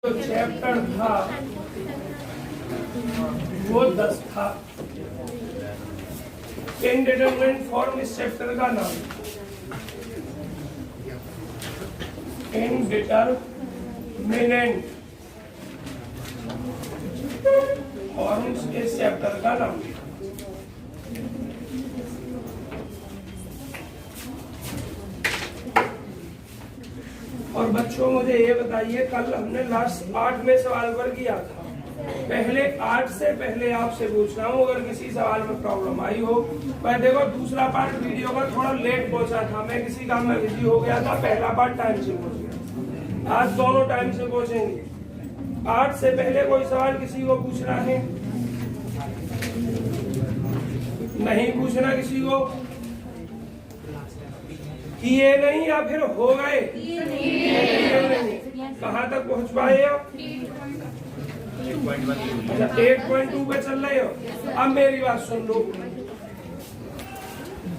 जो चैप्टर था वो 10 था। इनडिटरमिनेट फॉर्म इस चैप्टर का नाम। इनडिटरमिनेट फॉर्म्स इस चैप्टर का नाम। और बच्चों मुझे ये बताइए, कल हमने लास्ट 8 में सवाल पर किया था। पहले 8 से पहले आपसे पूछ रहा हूँ, अगर किसी सवाल में प्रॉब्लम आई हो। मैं देखो दूसरा पार्ट वीडियो का थोड़ा लेट पहुंचा था, मैं किसी काम में बिजी हो गया था। पहला पार्ट टाइम से पहुंच गया, आज दोनों टाइम से पहुंचेंगे। 8 से पहले कोई सवाल किसी को पूछना है? नहीं पूछना किसी को? किए नहीं या फिर हो गए? कहाँ तक पहुंच पाए आप? 8.2 पे चल रहे हो। अब मेरी बात सुन लो,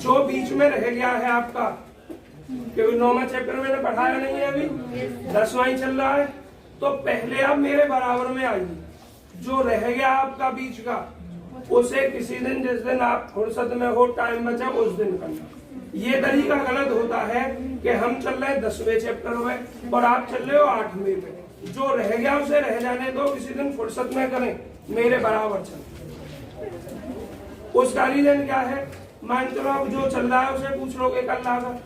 जो बीच में रह गया है आपका, क्योंकि 9वां चैप्टर मैंने पढ़ाया नहीं है अभी, 10वां ही चल रहा है, तो पहले आप मेरे बराबर में आइए। जो रह गया आपका बीच का, उसे किसी दिन, जिस दिन आप फुर्सत में हो, टाइम बचा, उस दिन करना। ये तरीका गलत होता है कि हम चल रहे हैं 10वें चैप्टर में और आप चल रहे हो 8वें में। जो रह गया उसे रह जाने दो, किसी दिन फुर्सत में करें, मेरे बराबर चल। उसका रीजन क्या है? मान चलो आप जो चल रहा है उसे पूछ लोगे कल आगा,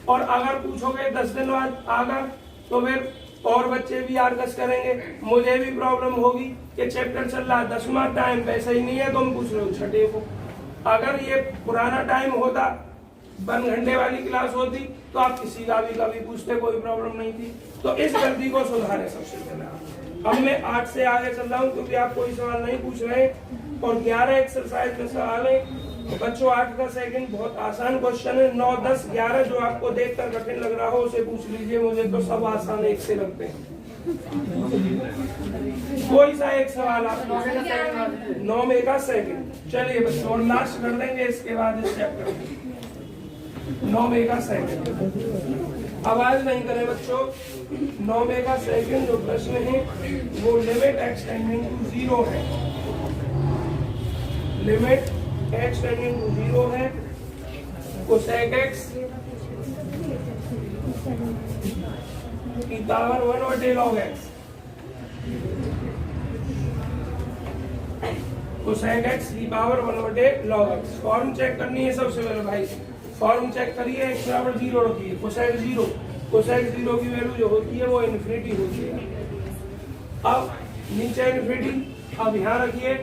और अगर पूछोगे 10 दिन बाद आगा, तो फिर और बच्चे भी आर्गस करेंगे, मुझे भी प्रॉब्लम होगी कि चैप्टर चल रहा है 10वां, टाइम वैसा ही नहीं है, तुम पूछ रहे हो 6ठे को। अगर ये पुराना टाइम होता, 1 घंटे वाली क्लास होती, तो आप किसी का भी कभी पूछते, कोई प्रॉब्लम नहीं थी। तो इस गलती को सुधारें सबसे पहले। अब मैं 8 से आगे चल रहा हूँ, क्योंकि आप कोई सवाल नहीं पूछ रहे, और 11 एक्सरसाइज में सवाल है। तो बच्चों 8 का सेकंड बहुत आसान क्वेश्चन है। 9, 10, 11 जो आपको देखकर कठिन लग रहा हो उसे पूछ लीजिए, मुझे तो सब आसान एक से लगते हैं। कोई सा एक सवाल आप 9 में का सेकंड। चलिए बच्चों, और लास्ट कर देंगे इसके बाद इस चैप्टर। 9 में का सेकंड, आवाज नहीं करें बच्चों। 9 में का सेकंड जो प्रश्न है वो लिमिट x टेंडिंग टू 0 है। लिमिट x टेंडिंग टू 0 है। कोसेक x की power 1/log x। Cosec x की power 1/log x। Form check करनी है सबसे पहले भाई। फॉर्म चेक करिए, x बराबर 0 रखिए। कोसेक 0 की वैल्यू जो होती है वो इन्फिनिटी होती है। अब नीचे इन्फिनिटी, अब यहाँ रखिए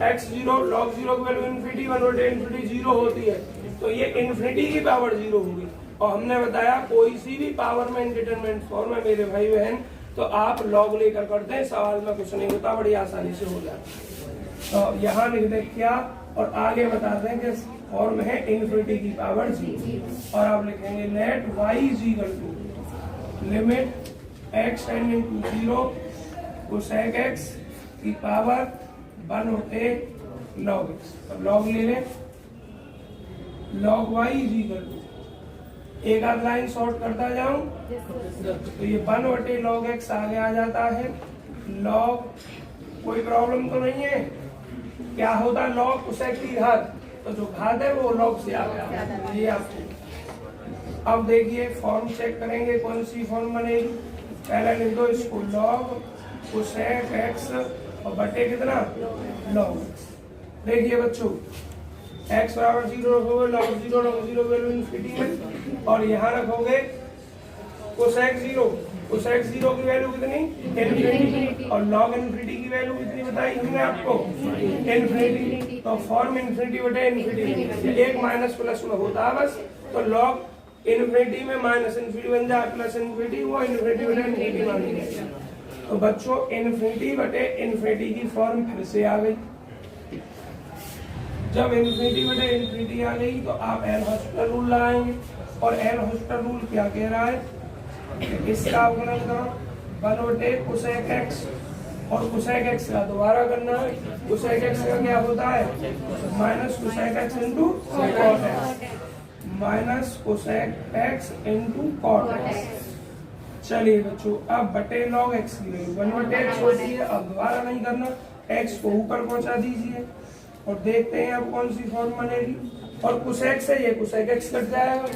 x 0 log 0 की वैल्यू इन्फिनिटी, 1/infinity 0 होती है, तो ये इन्फिनिटी की पावर 0 होगी। और हमने बताया कोई सी भी पावर में इनडिटरमिनेट फॉर्म है मेरे भाई बहन, तो आप लॉग लेकर करते हैं, सवाल में कुछ नहीं होता, बड़ी आसानी से हो जाता है। तो यहाँ लिख दे क्या, और आगे बता दें कि फॉर्म है इन्फिनिटी की पावर 0। और आप लिखेंगे let y is equal to limit x tending to 0 cosec x की पावर 1/log x। अब लॉग ले लें, log y is equal to, एक आध लाइन शॉर्ट करता जाऊं तो ये 1/log x आगे आ जाता है। log, कोई प्रॉब्लम तो नहीं है? क्या होता है? log कोसेक की घात, तो जो घात है वो log से आ गया ये आपको। अब देखिए फॉर्म चेक करेंगे, कौन सी फॉर्म बनेगी। पहले लिख दो इसको log कोसेक x और बटे कितना log x। देखिए बच्चों x बराबर 0 रखोगे, log 0 वैल्यू इन्फिनिटी है, और यहाँ रखोगे कोसेक 0 की वैल्यू कितनी? इन्फिनिटी। और log इन्फिनिटी की वैल्यू कितनी बताई हमने आपको? इन्फिनिटी। तो फॉर्म इन्फिनिटी बटे इन्फिनिटी, एक माइनस प्लस में होता है बस, तो log इन्फिनिटी में माइनस इन्फिनिटी बन जाए, प्लस इन्फिनिटी, वो इन्फिनिटी बटे इन्फिनिटी मान लीजिए। तो बच्चों इन्फिनिटी बटे इन्फिनिटी की फॉर्म फिर से आ गई। जब इन्फिनिटी बटे इन्फिनिटी आ गई तो आप एल हॉस्पिटल रूल लगाएंगे, और एल हॉस्पिटल रूल क्या कह रहा है? इसका अवकलन करो 1/कोसेक x, और कोसेक x का दोबारा करना है। कोसेक x का क्या होता है? Minus cosec x into cot x, minus cosec x into cot x। चलिए बच्चों, अब बटे लॉग एक्स की वैल्यू 1/x होती है। अब दोबारा नहीं करना, x को ऊपर पहुंचा दीजिए और देखते हैं अब कौन सी फॉर्म बनेगी। और कुसेक से ये कुसेक x कट जाएगा,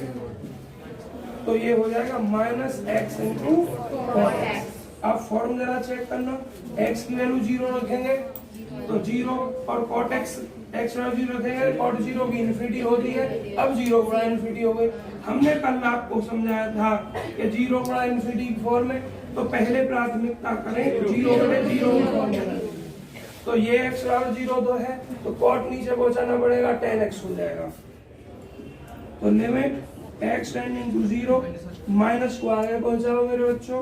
तो ये हो जाएगा -x इंटू कॉट एक्स। अब फॉर्म जरा चेक करना, x की वैल्यू 0 रखेंगे तो 0 और कॉट एक्स x वैल्यू 0 रखेंगे, कॉट 0 की इन्फिनिटी होती है। अब 0 गुणा इन्फिनिटी हो गई। हमने कल आपको समझाया था कि 0 गुणा इन्फिनिटी की फॉर्म में तो पहले प्राथमिकता करें 0/0 की फॉर्म में। तो ये x बराबर 0 तो है, तो कॉट नीचे पहुंचाना पड़ेगा, 10x हो जाएगा। तो limit x tending to 0 minus को आगे पहुंचाओ मेरे बच्चों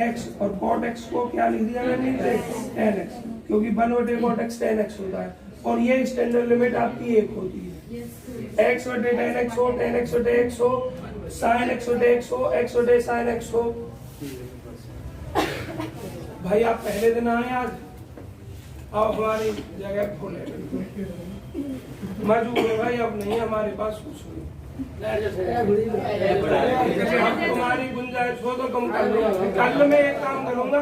x, और cot x को क्या लिख दिया मैंने, 10x, क्योंकि 1/cot x 10x होता है। और ये स्टैंडर्ड लिमिट आपकी 1 होती है। x/10x हो, 10x/x हो, sin x/x हो, x/sin x हो। भाई आप पहले दिन आए आज, अब हमारी जगह खोले मजबूर है भाई, अब नहीं हमारे पास कुछ नहीं। हम तुम्हारी गुंजाइश हो तो तुम कर लो। कल मैं एक काम करूंगा,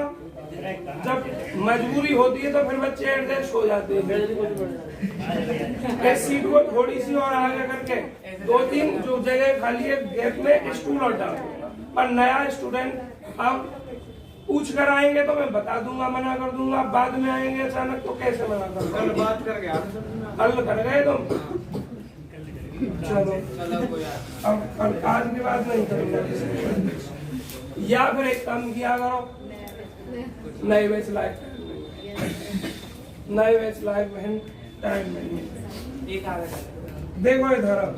जब मजबूरी होती है तो फिर बच्चे एडजस्ट हो जाते हैं। इस सीट को थोड़ी सी और आगे करके 2-3 जो जगह खाली है गैप में स्टूल और डाल, पर नया स्टूडेंट अब पूछ कर आएंगे तो मैं बता दूंगा, मना कर दूंगा। बाद में आएंगे अचानक तो कैसे मना कर, कल बात करके हल कर गए तुम। चलो अब आज के बाद नहीं करेंगे। या फिर एक काम किया करो, नए बैच लाइफ टाइम में देखो इधर, अब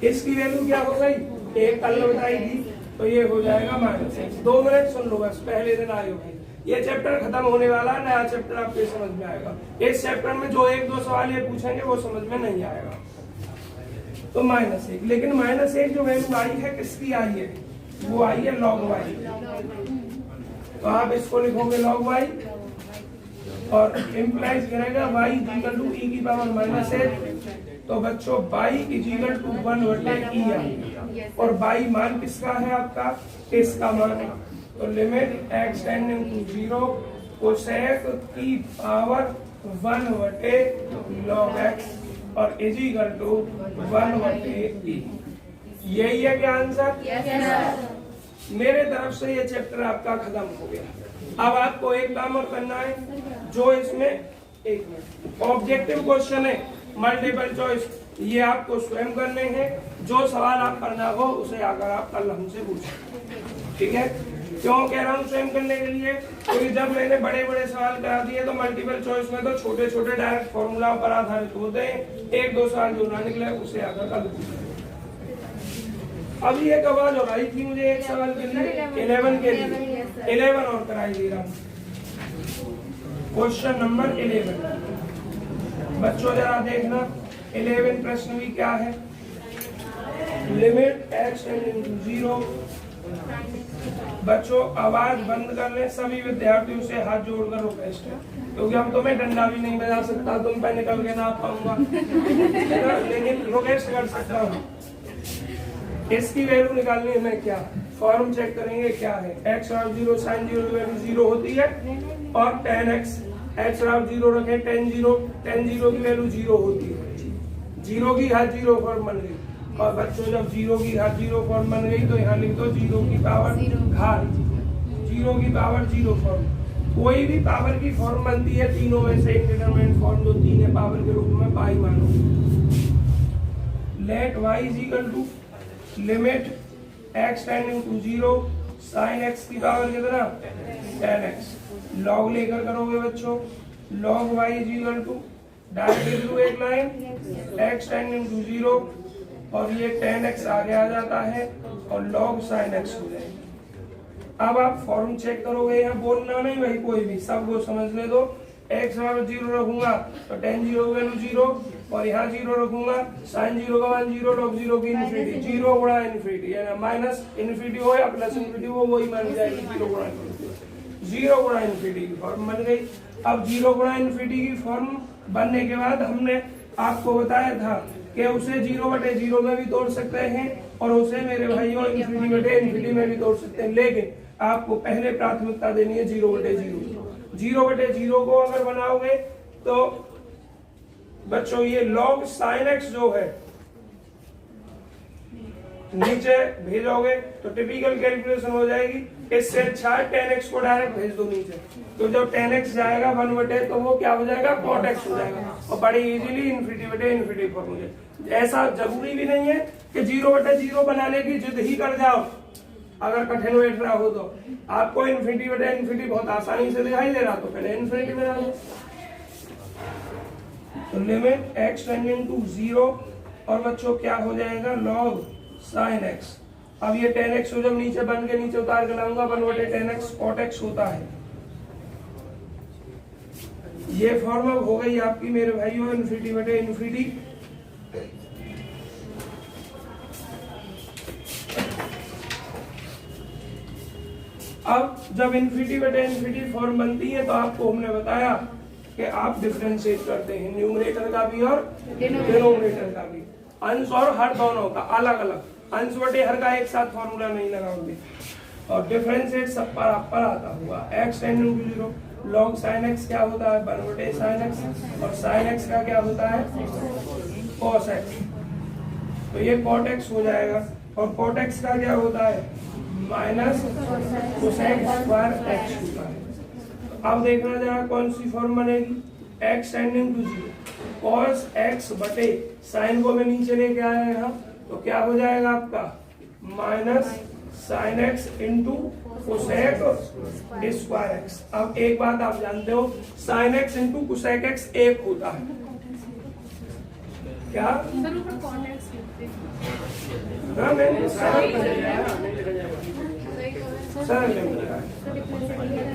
इसकी वैल्यू क्या हो गई, एक कल बताई थी, तो ये हो जाएगा -x। 2 मिनट सुन लो बस, पहले दिन आए हो। ये चैप्टर खत्म होने वाला है, नया चैप्टर आपके समझ में आएगा। इस चैप्टर में जो 1-2 सवाल ये पूछेंगे वो समझ में नहीं आएगा। तो -1, लेकिन -1 जो वैल्यू आई है किसकी आई है, वो आई है log y। तो आप इसको लिखोगे log y और इम्प्लाइज करेगा y इक्वल टू e की पावर -1। तो बच्चों y इक्वल टू 1/e आई, और y मान किसका है आपका, इसका मान है। तो limit x tending to 0 cosec की पावर 1/log x और इज इक्वल टू 1/e। यही है क्या आंसर? मेरे तरफ से ये चैप्टर आपका खत्म हो गया। अब आपको एक काम और करना है, जो इसमें एक मिनट ऑब्जेक्टिव क्वेश्चन है, मल्टीपल चॉइस, ये आपको स्वयं करने हैं। जो सवाल आप करना हो उसे आकर आप कल हमसे पूछें, ठीक है? क्यों कह रहा हूँ स्वयं करने के लिए, क्योंकि जब मैंने बड़े बड़े सवाल करा दिए तो मल्टीपल चॉइस में तो छोटे छोटे डायरेक्ट फॉर्मूला पर आधारित होते हैं। 1-2 सवाल जो ना निकले उसे आकर कल पूछें। अभी एक आवाज हो रही थी मुझे एक सवाल के लिए, 11 के लिए 11 और कराई दे रहा हूँ। क्वेश्चन नंबर 11 बच्चों जरा देखना, 11 प्रश्न भी क्या है। Limit x tending to 0। बच्चों आवाज बंद कर लें, सभी विद्यार्थियों से हाथ जोड़कर रिक्वेस्ट है, क्योंकि हम तुम्हें डंडा भी नहीं बजा सकता, तुम पे निकल के ना पाऊंगा, लेकिन रिक्वेस्ट कर सकता हूँ। इसकी वैल्यू निकालनी है, मैं क्या फॉर्म चेक करेंगे क्या है। x बराबर 0 sin 0 की वैल्यू 0 होती है, और 10x x बराबर 0 रखें, tan 0 की वैल्यू 0 होती है। 0 की घात 0 फॉर्म बन गई, और बच्चों जब 0 की घात 0 फॉर्म बन गई तो यहाँ लिख दो 0 की पावर घात 0 की पावर 0 फॉर्म। कोई भी पावर की फॉर्म बनती है तीनों में से इंडिटरमिनेट फॉर्म जो 3 है पावर के रूप में y मानो। Let y is equal to limit x tending to 0 sin x की पावर कितना 10x। log लेकर करोगे बच्चों, log y is equal to direct through एक लाइन x टेंडिंग टू 0 और ये 10x आगे आ जाता है और log sin x हो जाएगा। अब आप फॉर्म चेक करोगे, यहाँ बोलना नहीं भाई, कोई भी सबको समझने दो। x बराबर 0 रखूंगा तो tan 0 की वैल्यू 0, और यहाँ 0 रखूंगा sin 0 का मान 0, log 0 की इन्फिनिटी, 0 गुणा इन्फिनिटी, यानी माइनस इन्फिनिटी हो या प्लस इन्फिनिटी हो वही मान जाएगी 0 गुणा इन्फिनिटी। 0 गुणा इन्फिनिटी की फॉर्म बन गई। अब 0 गुणा इन्फिनिटी की फॉर्म बनने के बाद हमने आपको बताया था कि उसे 0/0 में भी तोड़ सकते हैं और उसे मेरे भाइयों इन्फिनिटी में भी तोड़ सकते हैं, लेकिन आपको पहले प्राथमिकता देनी है 0/0। 0/0 को अगर बनाओगे तो बच्चों ये log sin x जो है नीचे भेजोगे तो टिपिकल कैलकुलेशन हो जाएगी। इससे अच्छा है 10x को डायरेक्ट भेज दो नीचे, तो जब 10x जाएगा 1/, तो वो क्या हो जाएगा cot x हो जाएगा और बड़ी इजीली इन्फिनिटी फॉर्म हो जाएगा। ऐसा जरूरी भी नहीं है कि 0/0 बनाने की जिद ही कर जाओ, अगर कठिन बैठ रहा हो तो आपको इन्फिनिटी बहुत आसानी से दिखाई दे रहा तो पहले इन्फिनिटी बना लो। तो लिमिट x टेंडिंग टू 0 और बच्चों क्या हो जाएगा log sin x। अब ये 10x को जब नीचे बन के नीचे उतार के लाऊंगा 1/10x cot x होता है। ये फॉर्म अब हो गई आपकी मेरे भाइयों इन्फिनिटी। अब जब इन्फिनिटी फॉर्म बनती है तो आपको हमने बताया कि आप डिफरेंशिएट करते हैं न्यूमरेटर का भी और डिनोमिनेटर का भी, अंश और हर दोनों का अलग अलग, अंश बटे हर का एक साथ फॉर्मूला नहीं लगाओगे। और डिफरेंशिएट सब पर आप पर आता हुआ x tending to 0 log sin x क्या होता है 1/sin x और sin x का क्या होता है cos x, तो ये cot x हो जाएगा और cot x का क्या होता है माइनस cosec स्क्वायर x होता है। अब देखना जरा कौन सी फॉर्म बनेगी x tending to 0 cos x बटे sin को मैं नीचे लेके आया यहाँ, तो क्या हो जाएगा आपका minus sin x into cosec square x। अब एक बात आप जानते हो sin x into cosec x एक होता है क्या?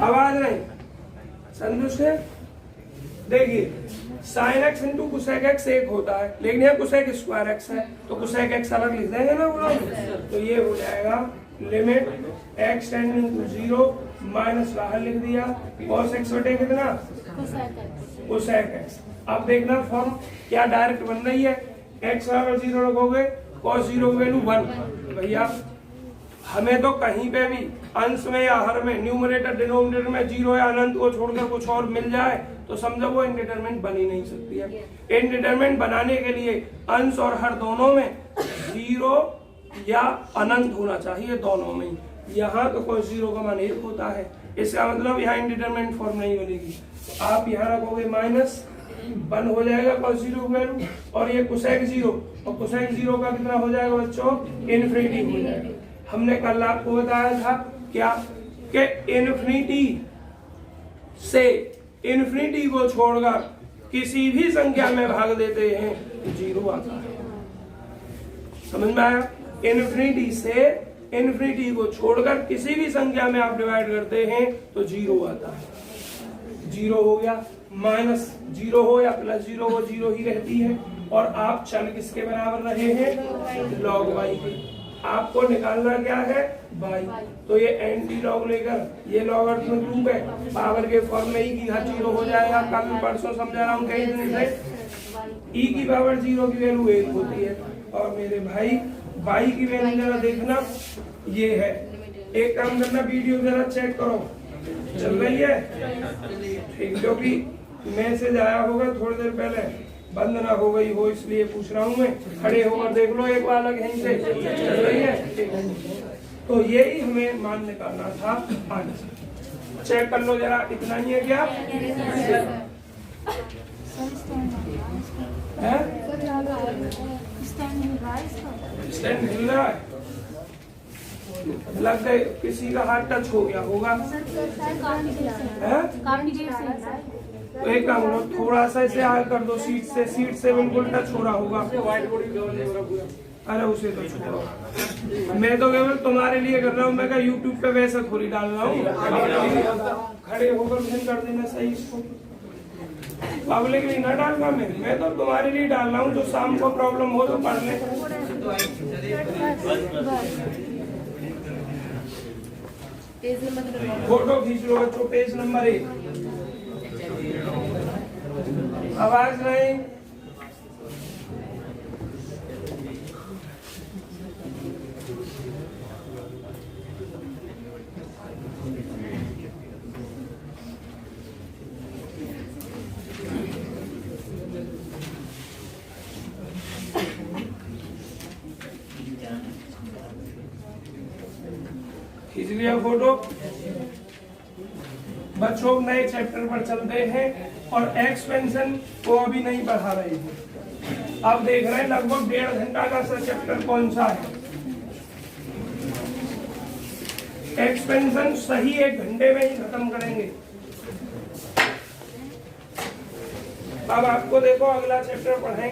आवाज नहीं संतुष्ट है? देखिए sin x into cosec x एक होता है, लेकिन यह cosec स्क्वायर x है तो cosec x अलग लिख देंगे ना वो लोग, तो ये हो जाएगा limit x tending to 0 minus बाहर लिख दिया cos x बटे कितना cosec x। अब देखना फॉर्म क्या डायरेक्ट बन रही है, x बराबर 0 रखोगे cos 0 वैल्यू 1। भैया हमें तो कहीं पे भी अंश में या हर में न्यूमरेटर डिनोमिनेटर में 0 या अनंत को छोड़कर कुछ और मिल जाए तो समझो वो इनडिटरमिनेंट बन ही नहीं सकती है। इनडिटरमिनेंट बनाने के लिए अंश और हर दोनों में 0 या अनंत होना चाहिए, दोनों में। यहाँ तो कोई 0 का मान 1 होता है, इसका मतलब यहाँ इनडिटरमिनेंट फॉर्म नहीं बनेगी। तो आप यहाँ रखोगे माइनस 1 हो जाएगा cos 0 वैल्यू और ये cosec 0 और cosec 0 का कितना हो जाएगा बच्चों इन्फिनिटी हो जाएगा। हमने कल आपको बताया था क्या कि इन्फिनिटी से इन्फिनिटी को छोड़कर किसी भी संख्या में भाग देते हैं तो 0 आता है। समझ में आया? इन्फिनिटी से इन्फिनिटी को छोड़कर किसी भी संख्या में आप डिवाइड करते हैं तो 0 आता है। 0 हो गया, माइनस 0 हो या प्लस 0 हो 0 ही रहती है। और आप चल किसके बराबर रहे हैं log y के। आपको निकालना क्या है y, तो ये एंटी लॉग लेकर ये लॉगरिथम प्रूफ है, पावर के फॉर्म में e की घात 0 हो जाएगा। कल परसों समझा रहा हूँ कई दिन से e की पावर 0 की वैल्यू 1 होती है। और मेरे भाई y की वैल्यू जरा देखना ये है, एक काम करना वीडियो जरा चेक करो चल रही है ठीक, क्योंकि मैसेज आया होगा थोड़ी देर पहले, बंद ना हो गई हो इसलिए पूछ रहा हूँ मैं। खड़े होकर देख लो एक बार अलग यहीं से चल रही है। तो यही हमें मान निकालना था आगे। चेक कर लो जरा, इतना ही है क्या है? स्टैंड हिल रहा है, लग गए किसी का हाथ टच हो गया होगा। तो एक काम करो थोड़ा सा इसे आगे कर दो, सीट से बिल्कुल टच हो रहा होगा। अरे उसे तो छोड़ो, मैं तो केवल तुम्हारे लिए कर रहा हूँ, मैं क्या यूट्यूब पे वैसे थोड़ी डाल रहा हूँ। खड़े होकर फिर कर देना सही इसको, पब्लिक भी ना डालना। मैं तो तुम्हारे लिए डाल रहा हूँ, जो शाम को प्रॉब्लम हो तो पढ़ ले। फोटो खींच लो बच्चों, पेज नंबर 1। आवाज नहीं, खींच लिया फोटो। बच्चों नए चैप्टर पर चलते हैं और एक्सपेंशन को अभी नहीं पढ़ा रहे हैं। अब देख रहे हैं लगभग 1.5 घंटा का चैप्टर कौन सा है। एक्सपेंशन सही 1 घंटे में ही खत्म करेंगे। अब आपको देखो अगला चैप्टर पढ़ेंगे।